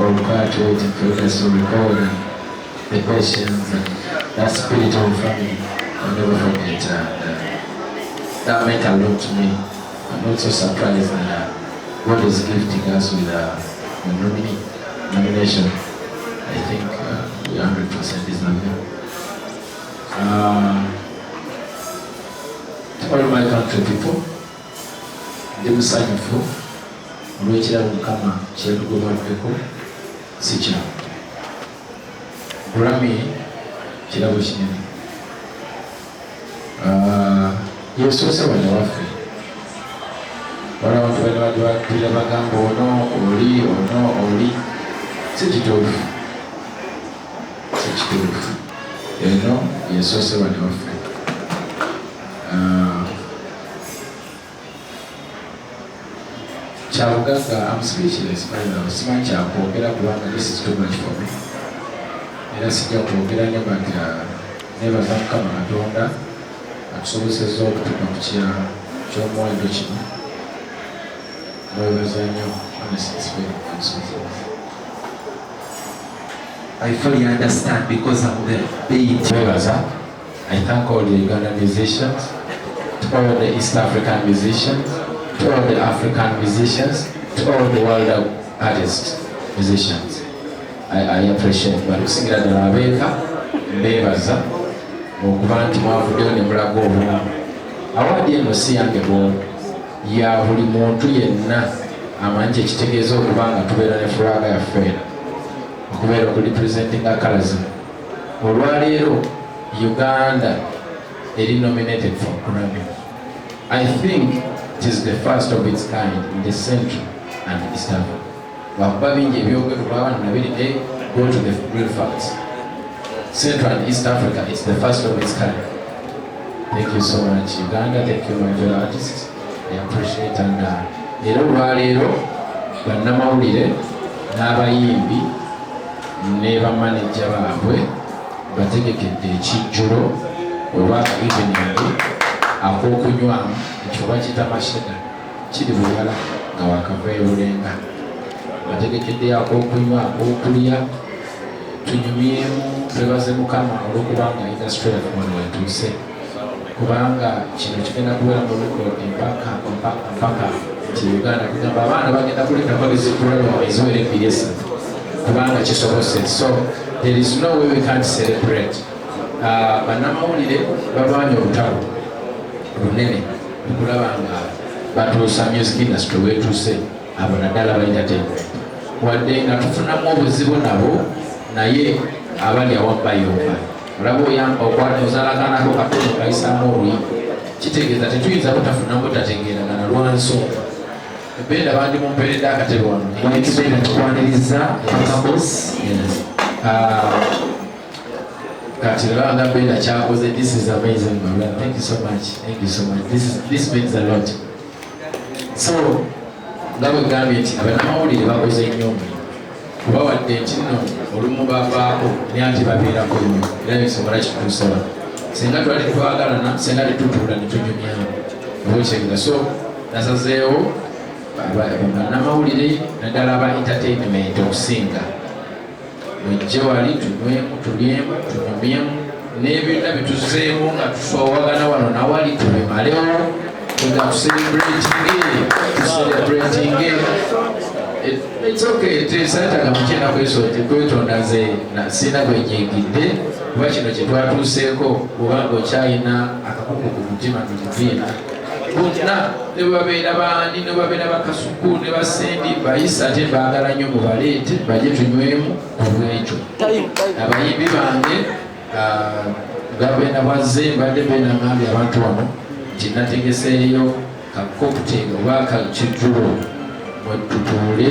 for required to waiting for us to record and the questions and that spirit of family. I'll never forget. And that meant a lot to me. I'm also surprised that God is gifting us with a nomination. I think we 100% is not there. To all my country people, ebisanyizo olw'ekirabo Mukama kyetugobaddeko si kiramu. Grammy kirabo kinene. Yesoose wano waffe. Wala abantu bali bagamba ono oli si kituufu. Eno yesoose wano waffe. I'm speechless right now. Simanyi kyakwogera kubanga this is too much for me. Era sijja kwogera ne but nebaza Mukama Katonda atusobozesezza okutuuka ku kirala ky'omuwendo kino. Mwebaza nnyo. I fully understand because of the beat. Mwebaza. I thank all the Ugandan musicians, to all the East African musicians, to all the African musicians, to all the world artists, musicians. I appreciate it. But kusingira ddala abeeka mbeebaza okuba nti mwavuddeyo ne mulaga obulamu. Awaadi eno si yange bw'omu, ya buli muntu yenna amanyi kyekitegeeza okuba nga tubeera ne fulaga yaffe, okubeera okurepresentinga colours. Olwaleero Uganda is nominated for Grammy. I think it is the first of its kind in the Central and East Africa. Go to the real facts. Central and East Africa is the first of its kind. Thank you so much, Uganda. Thank you, my fellow artists. I appreciate it. And leero bannamawulire n'abayimbi ne bamaneja baabwe bategekedde ekijjulo oba evening ak'okunywamu ekyo bakiyita mashega kiri buyala nga wakava ebulenga. Bategekeddeyo ak'okunywa ak'okulya tunyumyemu twebaze Mukama olw'okubanga industry yaffe wano wetuuse, kubanga kino kigenda kubeera mu record mpaka nti Uganda kugamba abaana bagenda kuleka babizikulala eziwera ebbiri esatu kubanga kisobose. So there is no way we can't celebrate. Bannamawulire balwanya olutalo lunene okulaba nga batuusa music industry wetuuse abo naddala ba entertainment. Wadde nga tufunamu obuzibu nabo naye abali awamu bayomba. Olaba ozalakanako katono kayisaamu oluyimba kitegeeza tetuyinza butafunamu tategeeragana lwansonga. Ebenda bandi mumperedde akatebe wano tukwaniriza akabosi. Kati Lwanga Benda kyakoze, this is amazing, my brother. Thank you so much. Thank you so much. This means a lot. So nga bwe gambye nti abannamawulire bakoze nnyo kuba wadde nti nno olumu bavaako ne ati babeerako nnyo era bisobola kituusaba. Singa twali twagalana, singa tetutuula ne tunyumyamu obwekyegera. So nasazeewo bannamawulire naddala aba entertainment okusinga mujje wali tunywemu tulyemu tunyumyemu n'ebyonna bituzeemu nga tusoowagana wano nawali tubimalewo nga celebrating. It's okay. Tesataga mukina kwetonda nze sina gwenyigidde kuba kino kyetwatuuseeko obanga okyalina akakuku ku mutima ntuviina bonna ne babeera bandi ne babeera bakasuku ne basendi bayisa ate baagala nnyo mubaleete bajje tunywemu olwekyo. Abayimbi bange gabena bwazze mbadde bena ngambye abantu wano nti nategeseeyo kakokutega oba kakijjulo mwetutuule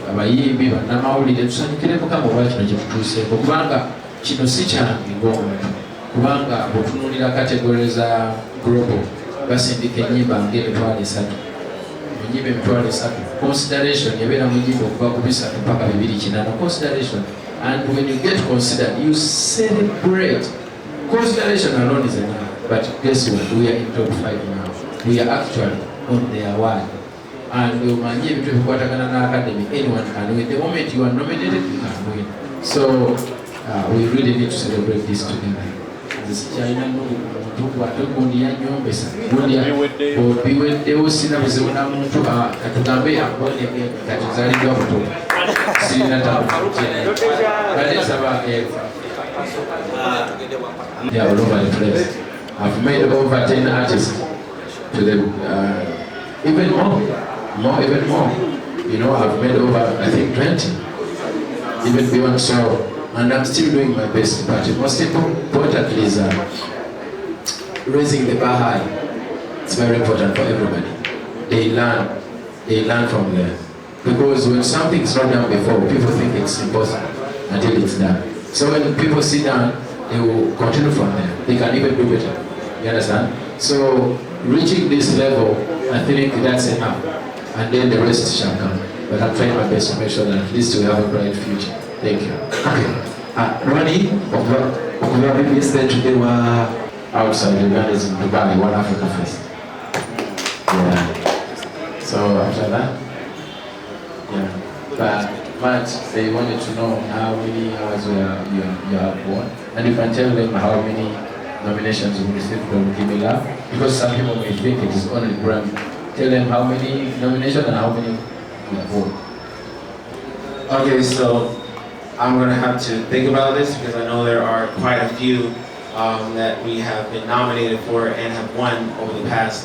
abayimbi bannamawulire tusanyukire Mukama oba kino kyetutuuseeko kubanga kino si kyange ng'omuntu kubanga bwetunuulira kategore za global basindika ennyimba ng'emitwalo 3 mu nnyimba emitwalo 3 consideration yabeera mu nnyimba okuva ku 3 mpaka 2 consideration. And when you get considered you celebrate. Consideration alone is enough. But guess what? We are in top 5 now. We are actually on the award. and omanyi ebintu ebikwatagana n'academy, anyone can win. The moment you are nominated, you can win. So we really need to celebrate this together. China muntu kwate gundi yanyombesa gundi biweddewo sina buzibu na muntu katugambe yakone katuzalidwa buto sina tabubalesaba yeah, all over the place. I've made over 10 artists to the even more, you know. I've made over, I think, 20, even beyond. So, and I'm still doing my best, but most importantly is raising the bar high. It's very important for everybody. They learn from there. Because when something is not done before, people think it's impossible until it's done. So when people sit down, they will continue from there. They can even do better. You understand? So reaching this level, I think that's enough. And then the rest shall come. But I'm trying my best to make sure that at least we have a bright future. Thank you. Okay. Ronnie, okuva yesterday today were outside Uganda is in Dubai, One Africa Fest. Yeah. So after that, yeah. But they wanted to know how many hours you have won, and you can tell them how many nominations you received from Give Me Love, because some people may think it is only Grammy. Tell them how many nominations and how many you have won. Okay, so I'm going to have to think about this because I know there are quite a few that we have been nominated for and have won over the past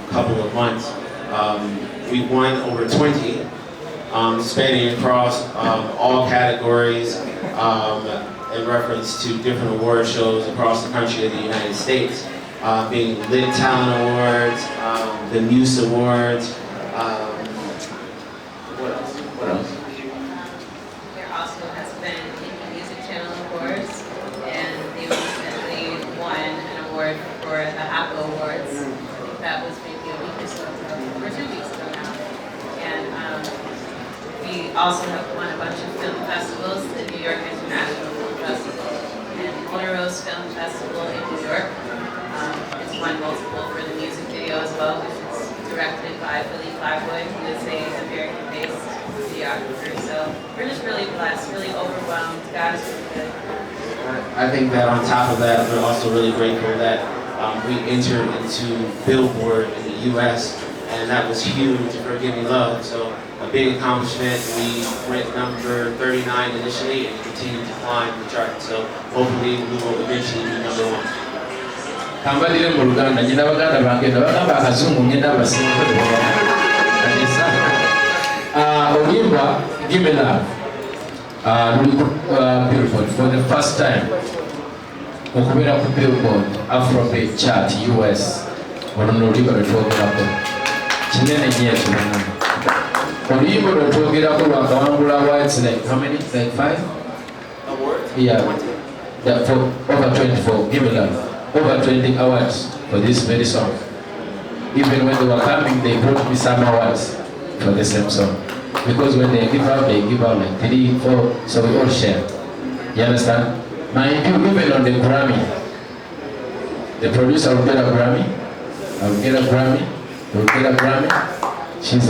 couple of months. We've won over 20, spanning across all categories in reference to different award shows across the country of the United States, being Lit Talent Awards, the Muse Awards. What else? There also has been Indie Music Channel Awards, and they recently won an award for the Apple Awards. I think that was maybe a week or so ago, or 2 weeks ago now. And we also have won a bunch of film festivals, the New York International Film Festival and Rose Film Festival in New York. It's won multiple for the music video as well, which is directed by Billy Flatwood, who is an American-based videographer. So we're just really blessed, really overwhelmed. God is really good. I think that on top of that, we're also really grateful that we entered into Billboard in the U.S., and that was huge for Give Me Love. So a big accomplishment. We ranked number 39 initially and continued to climb the chart. So hopefully we will eventually be number 1. Kambalire mu Luganda, nyina baganda bange bagamba akazungu ngenda abasinga oluyimba Give Me Love Billboard for the first time okubeera ku Billboard Afrobeat chart US olwo oluyimba lwetwogerako kinene nnyo ekirunga oluyimba lwetwogerako lwakawangula awards like how many? Like 5? Awards? Yeah. For over 24 Give Me Love. Over 20 awards for this very song. Even when they were coming, they brought me some awards for the same song. Because when they give out like 3, 4, so we all share. You understand? Mind you, even on the Grammy, the producer will get a Grammy, I will get a Grammy, he will get a Grammy. She's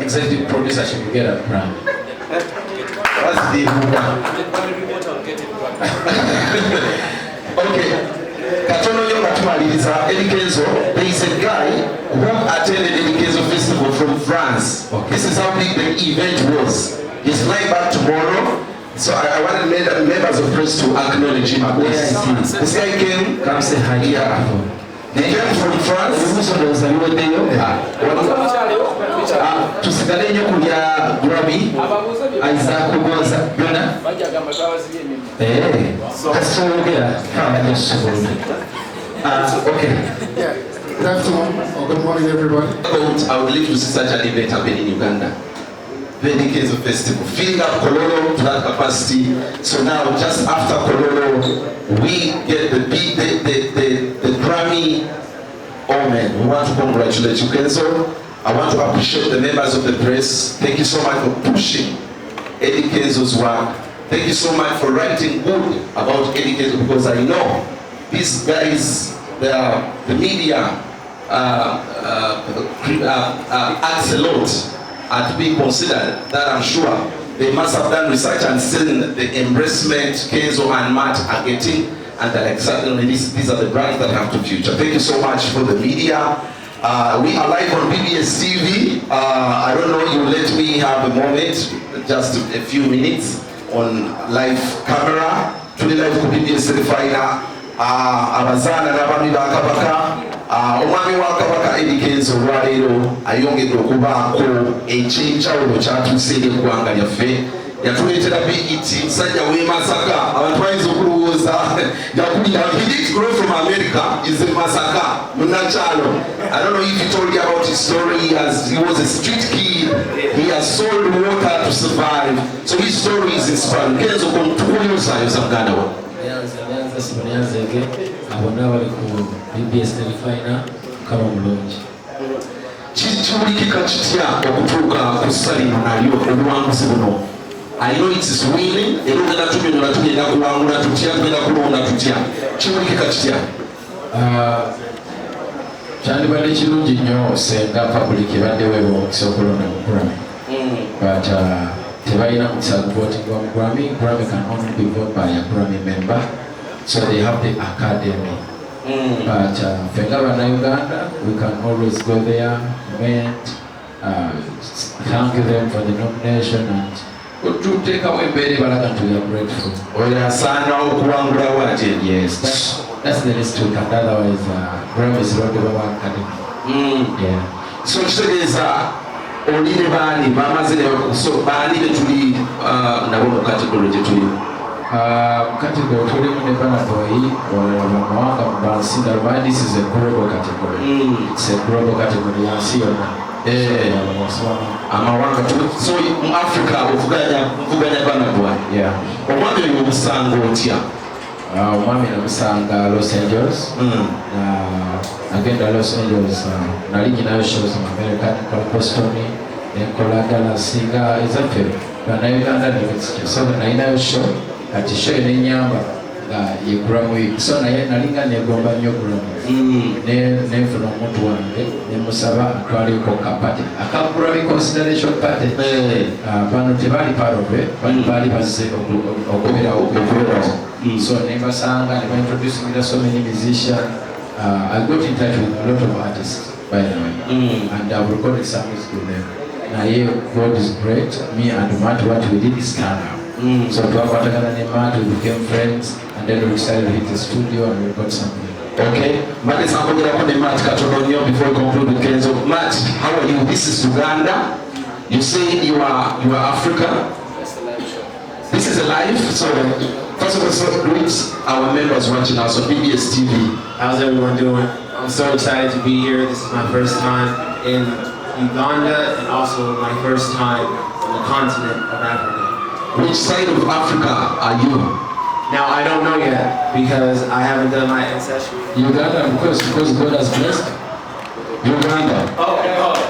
executive producer, she will get a Grammy. What's the Okay. Katono yo katumaliriza Eddie Kenzo. There is a guy who attended Eddie Kenzo Festival from France. Okay. This is how big the event was. He's flying back tomorrow. So I wanted members of press to acknowledge him. This guy came. Come say hi. Yeah. He came from France. Tusigale nnyo kulya Grammy. Isaac Kugonza. Byonna. Okay. Yeah. Good afternoon or good morning, everybody. I would live to see such an event happen in Uganda. The Kenzo Festival, filling up Kololo to that capacity. So now, just after Kololo, we get the Grammy. Oh man, we want to congratulate you, Kenzo. I want to appreciate the members of the press. Thank you so much for pushing Eddie Kenzo's work. Thank you so much for writing good about Eddie Kenzo, because I know these guys, the media, acts a lot and to be considered, that I'm sure they must have done research and seen the embracement Kenzo and Matt are getting, and that exactly these are the brands that have to future. Thank you so much for the media. We are live on PBS TV. I don't know, you let me have a moment, just a few minutes on live camera. Tuli live ku PBS Telefina. Abazaana n'abaami ba Kabaka. Omwami wa Kabaka Kenzo olwaleero ayongedde okubaako ekyenjawulo kyatuuse eri eggwanga lyaffe. Yatuleetera BET, musajja w'e Masaka. Abantu bayinza okulowooza yakulira. He did grow from America, is in Masaka, Munakyalo. I don't know if he told you about his story. He was a street kid. He has sold water to survive. So his story is inspiring. Kenzo kontukuliusayo samuganda wa. Nyanza simunyanzege abona bali ku PBS Telefina kama mulungi. Kiwulikika kitya okutuuka ku Salino nalyo obuwanguzi buno? I know it is winning. Era ogenda tunyonyola tugenda kuwangula tutya, tugenda kulonda tutya. Kiwulikika kitya? Kyandibadde kirungi nnyo senga public ebaddewo ebomukisa okulonda mu Grammy. But tebalina mukisa guvotingwa mu Grammy. Grammy can only be voted by a Grammy member. So they have the academy. But fenga Uganda, we can always go there, meet, thank them for the nomination, and to take away very balaga to your grateful. Yes, that's the least we can. Otherwise, Grammy is not the academy. Yeah. So kitegeeza olire baani bamaze so baani betuli nabo mu category gye tuli. Category tulimu ne Banaboy amawanga mu bansi ndaba this is a global category. It's a global category yansi yonna. Amawanga so mu Africa ovuganya Banaboy. Yeah. Omwami oyo omusanga otya? Omwami namusanga Los Angeles. Agenda Los Angeles nali nyinayo shows mu America, nkola Boston, nkola Dallas, nga ezaffe Bannayuganda so nalinayo show kati show nenyamba nga ye Grammy. So naye nalinga negomba nnyo Grammy. Nenfuna omuntu wange nemusaba atwaleko kapate aka Grammy consideration party. Bano tebali part of it, bali bazze okuberawo. So nebasanga introducing me to so many musicians. I got in touch with a lot of artists, by the way, and I've recorded songs with them. Now, God is great. Me and Matt, what we did is turn out. So, to have Matt, we became friends, and then we decided to hit the studio and we got something. Okay, Matt is going to put the Matt Katononyo before we conclude with Kenzo. Matt, how are you? This is Uganda. You say you are Africa. This is a live, so first of all, so greet our members watching us on PBS TV. How's everyone doing? I'm so excited to be here. This is my first time in Uganda and also my first time on the continent of Africa. Which side of Africa are you? Now I don't know yet because I haven't done my ancestry. Uganda, because God has blessed. Uganda.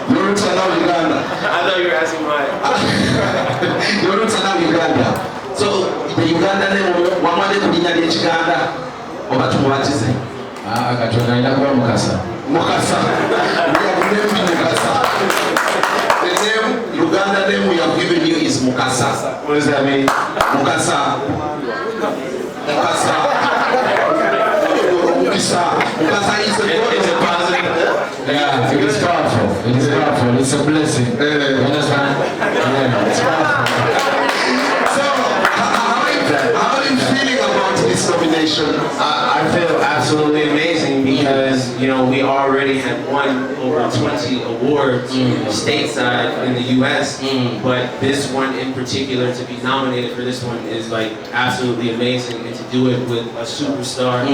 You're not now Uganda. I thought you were asking my. You're not now Uganda. So the Uganda name wamwade kulinya lye Kiganda oba tumuwatize. Katonda alina kuba Mukasa. Mukasa. We have named you Mukasa. The name Uganda name we have given you is Mukasa. What does that mean? Mukasa. Mukasa. Mukasa is a positive. Yeah, it is powerful. It is powerful. It's a blessing. You understand? Yeah, it's powerful. So, how are you feeling about this nomination? I feel absolutely amazing because, you know, we already had won over 20 awards stateside in the US, but this one in particular, to be nominated for this one is like absolutely amazing, and to do it with a superstar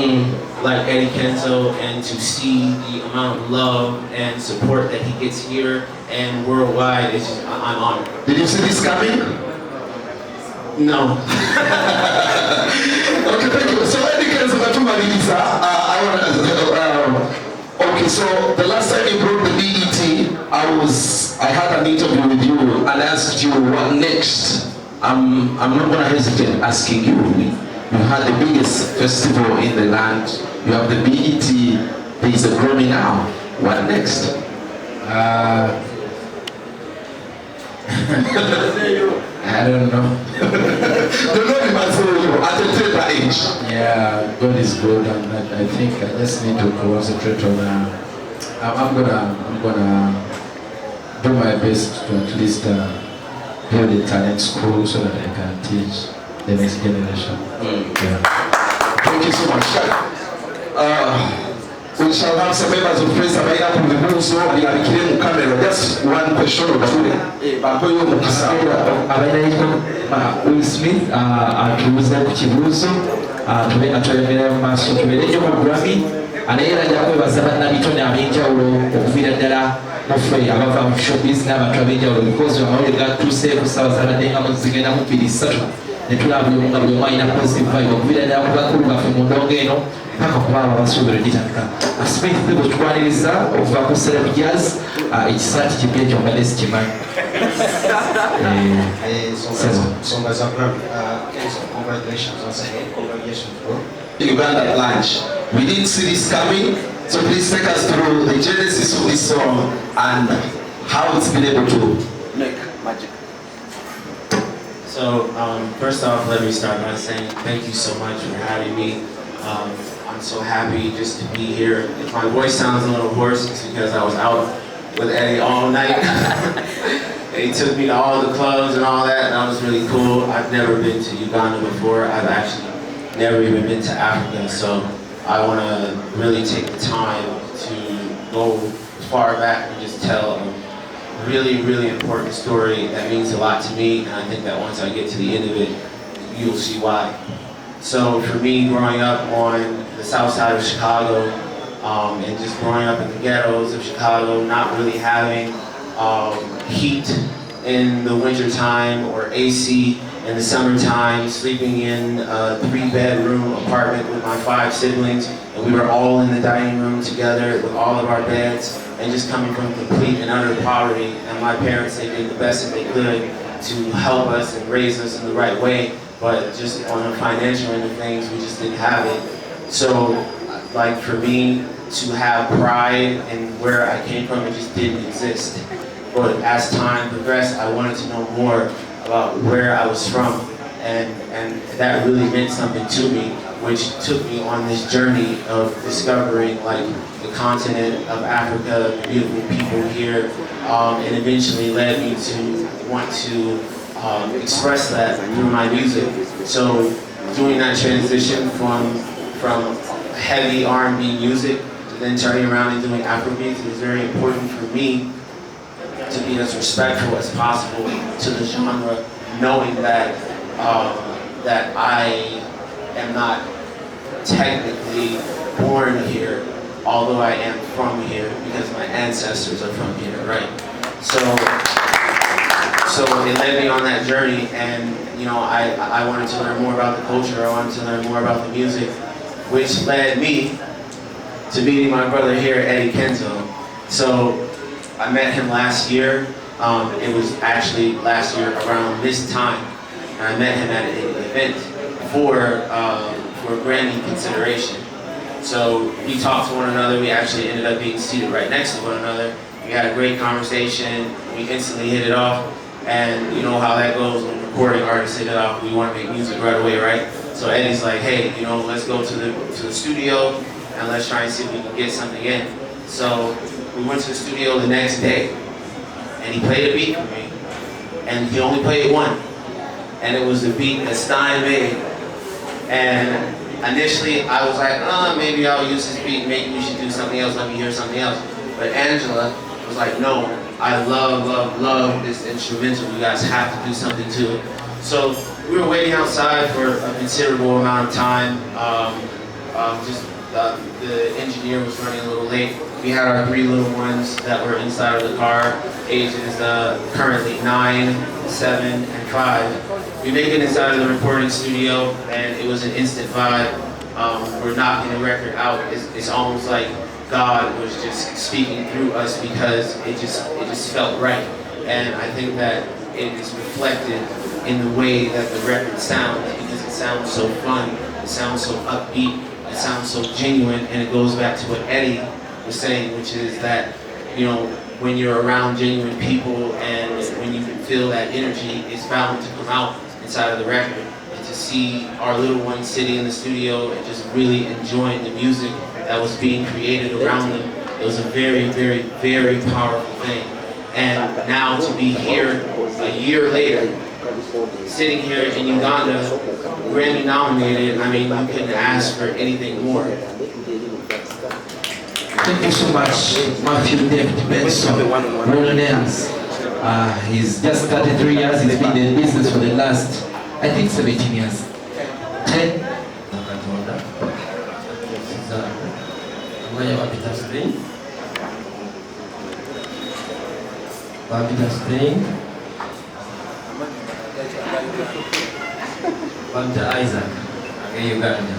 like Kenzo, and to see the amount of love and support that he gets here and worldwide, it's just, I'm honored. Did you see this coming? No. Okay, thank you. So, Kenzo, okay, so the last time you brought the BET, I had an interview with you and I asked you what next. I'm not going to hesitate asking you. You had the biggest festival in the land. You have the BET. There is a Grammy now. What next? I don't know. The Lord must know you at a tender age. Yeah, God is good, and I think I just need to concentrate on. I'm gonna do my best to at least build a talent school so that I can teach the next generation. Yeah. Thank you so much. We shall have some members of press available in the room, so we are killing camera. Just one question or two. Will Smith atuuza ku kibuuzo atwemera mu maaso tubeereyo mu Grammy naye era ajja kwebaza bannabitone ab'enjawulo okuviira ddala muffe abava mu showbiz n'abantu ab'enjawulo because amawulire gatuuse ku ssaawa zabadde nga zigenda mu 2-3 ne tulaba buli omu nga buli omu alina positive vibe okuviira ddala ku bakulu baffe mu ndongo eno paka kuba abo abasuubira gitandika. Smith bwe tukwaniriza okuva ku Celeb Jazz ekisaati kipya ekyo mbadde sikimanyi. Songa za Grammy. Kenzo, congratulations once again. Congratulations, bro. Uganda Lunch. We didn't see this coming, so please take us through the genesis of this song and how it's been able to make magic. So, first off, let me start by saying thank you so much for having me. I'm so happy just to be here. If my voice sounds a little hoarse, it's because I was out with Eddie all night. He took me to all the clubs and all that, and that was really cool. I've never been to Uganda before. I've actually never even been to Africa, so I want to really take the time to go far back and just tell a really, really important story that means a lot to me, and I think that once I get to the end of it, you'll see why. So for me, growing up on the south side of Chicago, and just growing up in the ghettos of Chicago, not really having heat in the wintertime or AC in the summertime, sleeping in a 3-bedroom apartment with my 5 siblings, and we were all in the dining room together with all of our beds, and just coming from complete and utter poverty. And my parents, they did the best that they could to help us and raise us in the right way, but just on the financial end of things, we just didn't have it. So, like for me to have pride in where I came from, it just didn't exist. But as time progressed, I wanted to know more about where I was from, and that really meant something to me, which took me on this journey of discovering like the continent of Africa, the beautiful people here, and eventually led me to want to express that through my music. So doing that transition from heavy R&B music to then turning around and doing Afrobeats was very important for me to be as respectful as possible to the genre, knowing that that I am not technically born here, although I am from here because my ancestors are from here, right? So it led me on that journey, and you know, I wanted to learn more about the culture, I wanted to learn more about the music, which led me to meeting my brother here, Eddie Kenzo. So I met him last year. It was actually last year around this time, and I met him at an event for Grammy consideration. So we talked to one another. We actually ended up being seated right next to one another. We had a great conversation. We instantly hit it off, and you know how that goes when recording artists hit it off. We want to make music right away, right? So Eddie's like, hey, you know, let's go to the studio and let's try and see if we can get something in. So we went to the studio the next day, and he played a beat for me, and he only played one, and it was the beat that Stein made. And initially I was like, maybe I'll use this beat, maybe we should do something else, let me hear something else. But Angela was like, no, I love this instrumental, you guys have to do something to it. So we were waiting outside for a considerable amount of time. The engineer was running a little late. We had our 3 little ones that were inside of the car, ages currently 9, 7, and 5. We make it inside of the recording studio, and it was an instant vibe. We're knocking the record out. It's almost like God was just speaking through us because it just felt right. And I think that it is reflected in the way that the record sounds, because it sounds so fun, it sounds so upbeat, it sounds so genuine, and it goes back to what Eddie was saying, which is that, you know, when you're around genuine people and when you can feel that energy, it's bound to come out inside of the record. And to see our little ones sitting in the studio and just really enjoying the music that was being created around them, it was a very, very, very powerful thing. And now to be here a year later, sitting here in Uganda, Grammy nominated, I mean, you couldn't ask for anything more. Thank you so much, Matthew David Benson, real names. He's just 33 years, he's been in business for the last, I think 17 years. 10. Bamta Isaac, Uganda.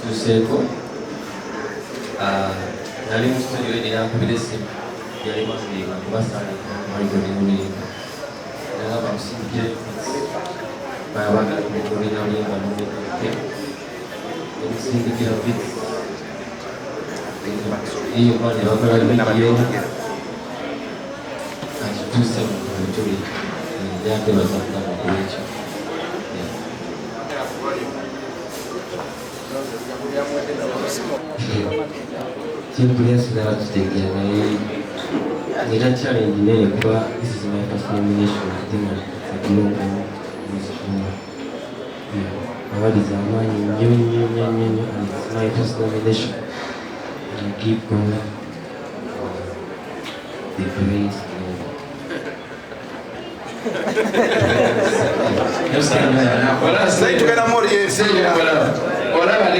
Tuseko nali mu studio erankubira essimu yali maziga kubasala malikodingulinga nanga bamusindikire bayabagala kumugulira olinga nomike emusindikira bits iyo mwana bakola vidiyo akituuse mu bituli yakwebaza mukama kulekyo Simply sinaba tutegera naye era challenge nene kuba this is my first nomination I think it's a long musical awardis amaanyi nnyo and it's my first nomination and I give God the praise Well, that's